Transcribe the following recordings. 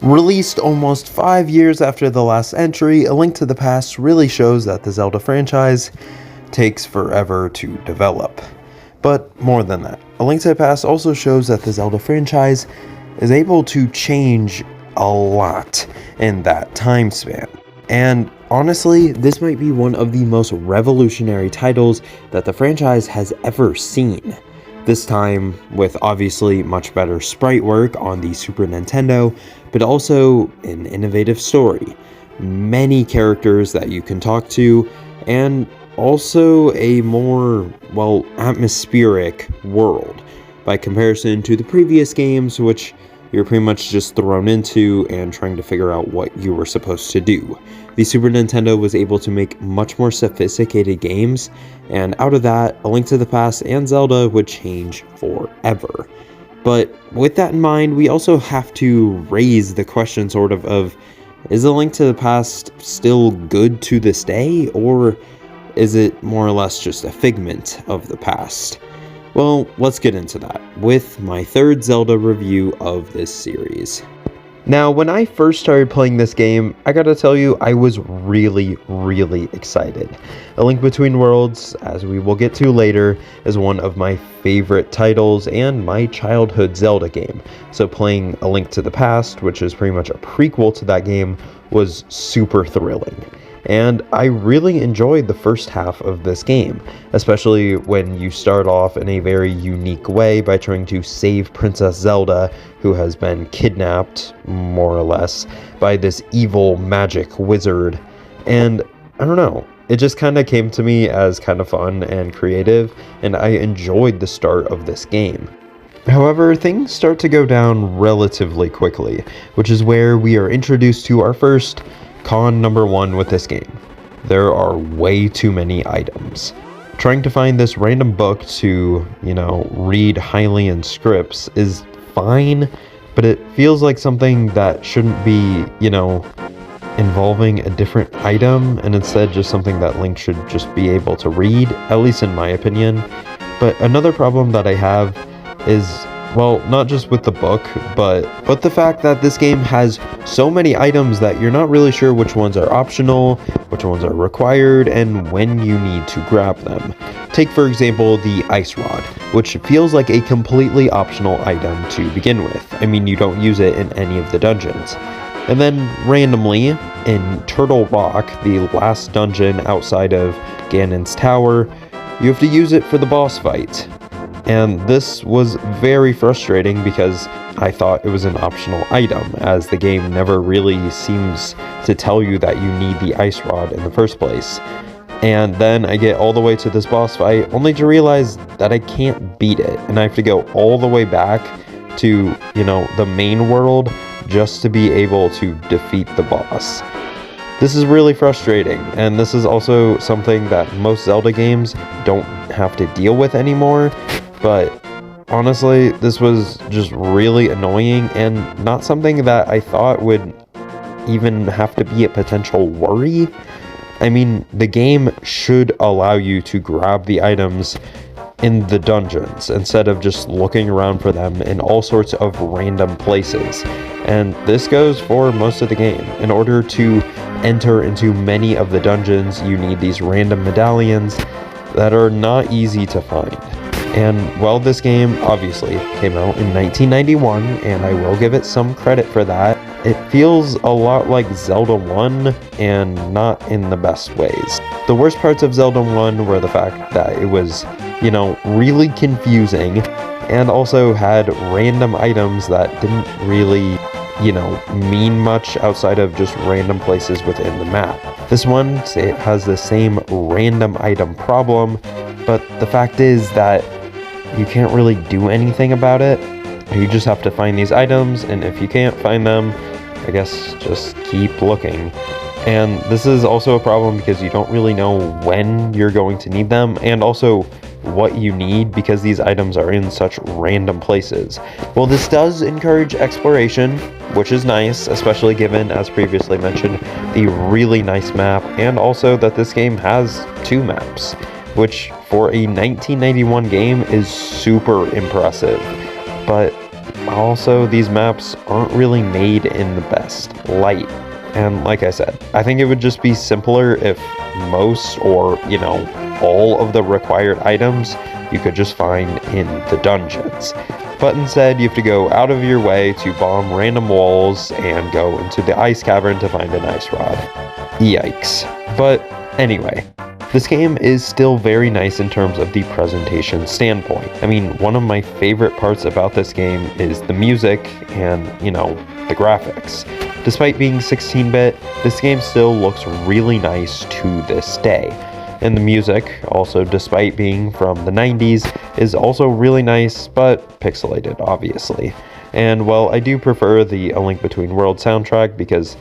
Released almost 5 years after the last entry, A Link to the Past really shows that the Zelda franchise takes forever to develop. But more than that, A Link to the Past also shows that the Zelda franchise is able to change a lot in that time span. And honestly, this might be one of the most revolutionary titles that the franchise has ever seen. This time with obviously much better sprite work on the Super Nintendo, but also an innovative story, many characters that you can talk to, and also a more, well, atmospheric world by comparison to the previous games, which you're pretty much just thrown into and trying to figure out what you were supposed to do. The Super Nintendo was able to make much more sophisticated games, and out of that, A Link to the Past and Zelda would change forever. But with that in mind, we also have to raise the question of, is A Link to the Past still good to this day, or is it more or less just a figment of the past? Well, let's get into that with my third Zelda review of this series. Now, when I first started playing this game, I gotta tell you, I was really excited. A Link Between Worlds, as we will get to later, is one of my favorite titles and my childhood Zelda game. So playing A Link to the Past, which is pretty much a prequel to that game, was super thrilling. And I really enjoyed the first half of this game, especially when you start off in a very unique way by trying to save Princess Zelda, who has been kidnapped, more or less, by this evil magic wizard. And I don't know, it just kind of came to me as kind of fun and creative, and I enjoyed the start of this game. However, things start to go down relatively quickly, which is where we are introduced to our first con number one with this game. There are way too many items. Trying to find this random book to, read Hylian scripts is fine, but it feels like something that shouldn't be, involving a different item, and instead just something that Link should just be able to read, at least in my opinion. But another problem that I have is, well, not just with the book, but the fact that this game has so many items that you're not really sure which ones are optional, which ones are required, and when you need to grab them. Take, for example, the Ice Rod, which feels like a completely optional item to begin with. I mean, you don't use it in any of the dungeons. And then, randomly, in Turtle Rock, the last dungeon outside of Ganon's Tower, you have to use it for the boss fight. And this was very frustrating because I thought it was an optional item, as the game never really seems to tell you that you need the Ice Rod in the first place. And then I get all the way to this boss fight, only to realize that I can't beat it, and I have to go all the way back to, the main world just to be able to defeat the boss. This is really frustrating, and this is also something that most Zelda games don't have to deal with anymore. But honestly, this was just really annoying and not something that I thought would even have to be a potential worry. I mean, the game should allow you to grab the items in the dungeons instead of just looking around for them in all sorts of random places. And this goes for most of the game. In order to enter into many of the dungeons, you need these random medallions that are not easy to find. And while this game obviously came out in 1991, and I will give it some credit for that, it feels a lot like Zelda 1, and not in the best ways. The worst parts of Zelda 1 were the fact that it was, really confusing, and also had random items that didn't really, mean much outside of just random places within the map. This one, it has the same random item problem, but the fact is that you can't really do anything about it. You just have to find these items, and if you can't find them, I guess just keep looking. And this is also a problem because you don't really know when you're going to need them, and also what you need, because these items are in such random places. Well, this does encourage exploration, which is nice, especially given, as previously mentioned, the really nice map, and also that this game has 2 maps. which for a 1991 game is super impressive. But also, these maps aren't really made in the best light. And like I said, I think it would just be simpler if most or, all of the required items you could just find in the dungeons. But instead, you have to go out of your way to bomb random walls and go into the ice cavern to find an ice rod. Yikes. But anyway, this game is still very nice in terms of the presentation standpoint. I mean, one of my favorite parts about this game is the music and, the graphics. Despite being 16-bit, this game still looks really nice to this day. And the music, also despite being from the 90s, is also really nice, but pixelated, obviously. And while I do prefer the A Link Between Worlds soundtrack because,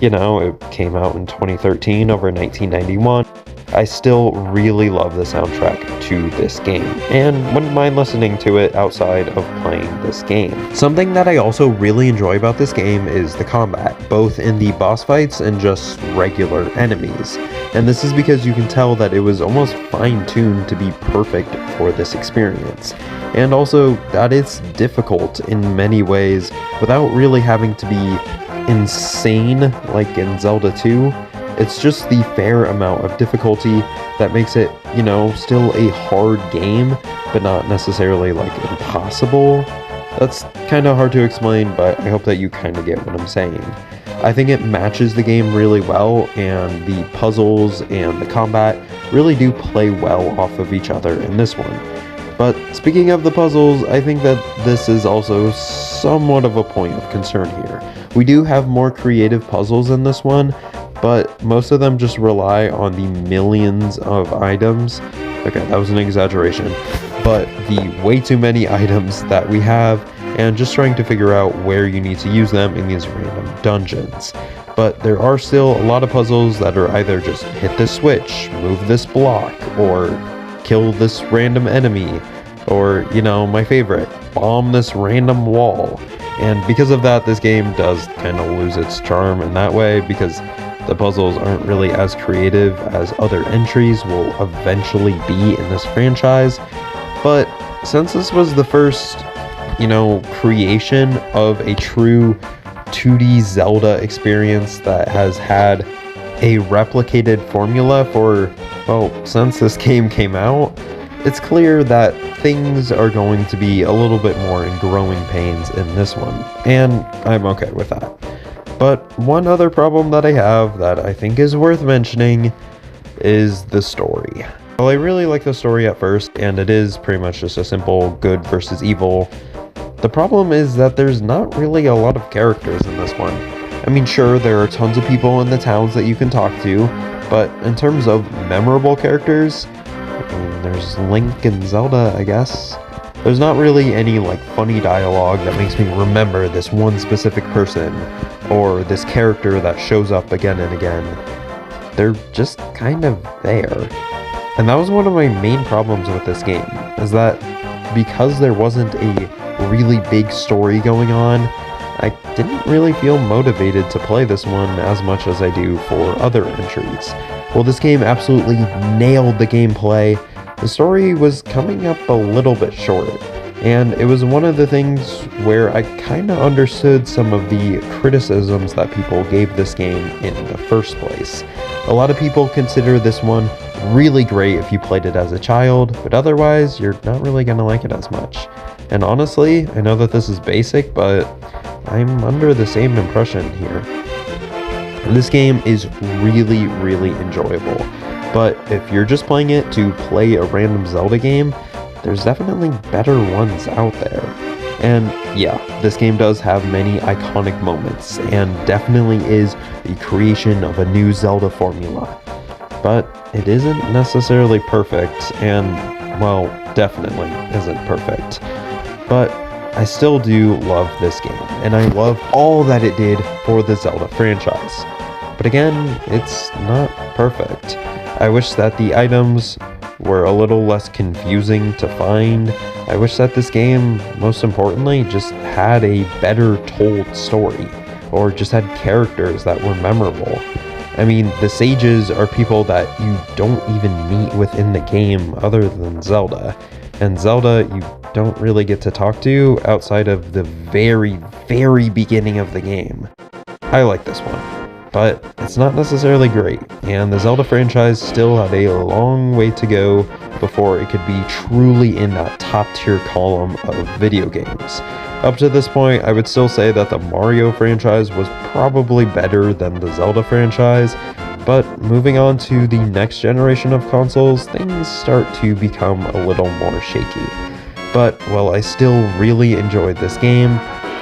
it came out in 2013 over 1991, I still really love the soundtrack to this game, and wouldn't mind listening to it outside of playing this game. Something that I also really enjoy about this game is the combat, both in the boss fights and just regular enemies. And this is because you can tell that it was almost fine-tuned to be perfect for this experience. And also that it's difficult in many ways without really having to be insane like in Zelda 2. It's just the fair amount of difficulty that makes it, still a hard game, but not necessarily like impossible. That's kind of hard to explain, but I hope that you kind of get what I'm saying. I think it matches the game really well, and the puzzles and the combat really do play well off of each other in this one. But speaking of the puzzles, I think that this is also somewhat of a point of concern here. We do have more creative puzzles in this one, but most of them just rely on the millions of items. Okay, that was an exaggeration. But the way too many items that we have, and just trying to figure out where you need to use them in these random dungeons. But there are still a lot of puzzles that are either just hit this switch, move this block, or kill this random enemy, or, my favorite, bomb this random wall. And because of that, this game does kind of lose its charm in that way, because the puzzles aren't really as creative as other entries will eventually be in this franchise. But since this was the first, creation of a true 2D Zelda experience that has had a replicated formula for, since this game came out, it's clear that things are going to be a little bit more in growing pains in this one, and I'm okay with that. But one other problem that I have that I think is worth mentioning is the story. Well, I really like the story at first, and it is pretty much just a simple good versus evil. The problem is that there's not really a lot of characters in this one. I mean, sure, there are tons of people in the towns that you can talk to, but in terms of memorable characters, there's Link and Zelda, I guess. There's not really any funny dialogue that makes me remember this one specific person or this character that shows up again and again. They're just kind of there. And that was one of my main problems with this game, is that because there wasn't a really big story going on, I didn't really feel motivated to play this one as much as I do for other entries. While this game absolutely nailed the gameplay, the story was coming up a little bit short, and it was one of the things where I kind of understood some of the criticisms that people gave this game in the first place. A lot of people consider this one really great if you played it as a child, but otherwise you're not really going to like it as much. And honestly, I know that this is basic, but I'm under the same impression here. This game is really, really enjoyable. But if you're just playing it to play a random Zelda game, there's definitely better ones out there. And yeah, this game does have many iconic moments, and definitely is the creation of a new Zelda formula. But it isn't necessarily perfect, and, well, definitely isn't perfect. But I still do love this game, and I love all that it did for the Zelda franchise. But again, it's not perfect. I wish that the items were a little less confusing to find. I wish that this game, most importantly, just had a better told story, or just had characters that were memorable. I mean, the sages are people that you don't even meet within the game other than Zelda. And Zelda, you don't really get to talk to outside of the very, very beginning of the game. I like this one, but it's not necessarily great, and the Zelda franchise still had a long way to go before it could be truly in that top tier column of video games. Up to this point, I would still say that the Mario franchise was probably better than the Zelda franchise, but moving on to the next generation of consoles, things start to become a little more shaky. But while I still really enjoyed this game,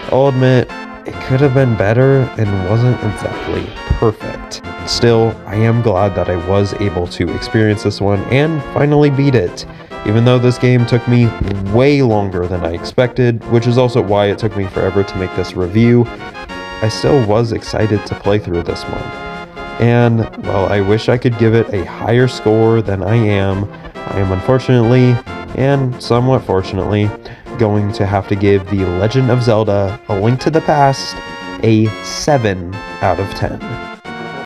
I'll admit, it could have been better and wasn't exactly perfect. Still, I am glad that I was able to experience this one and finally beat it. Even though this game took me way longer than I expected, which is also why it took me forever to make this review, I still was excited to play through this one. And while I wish I could give it a higher score than I am unfortunately, and somewhat fortunately, going to have to give The Legend of Zelda: A Link to the Past a 7 out of 10.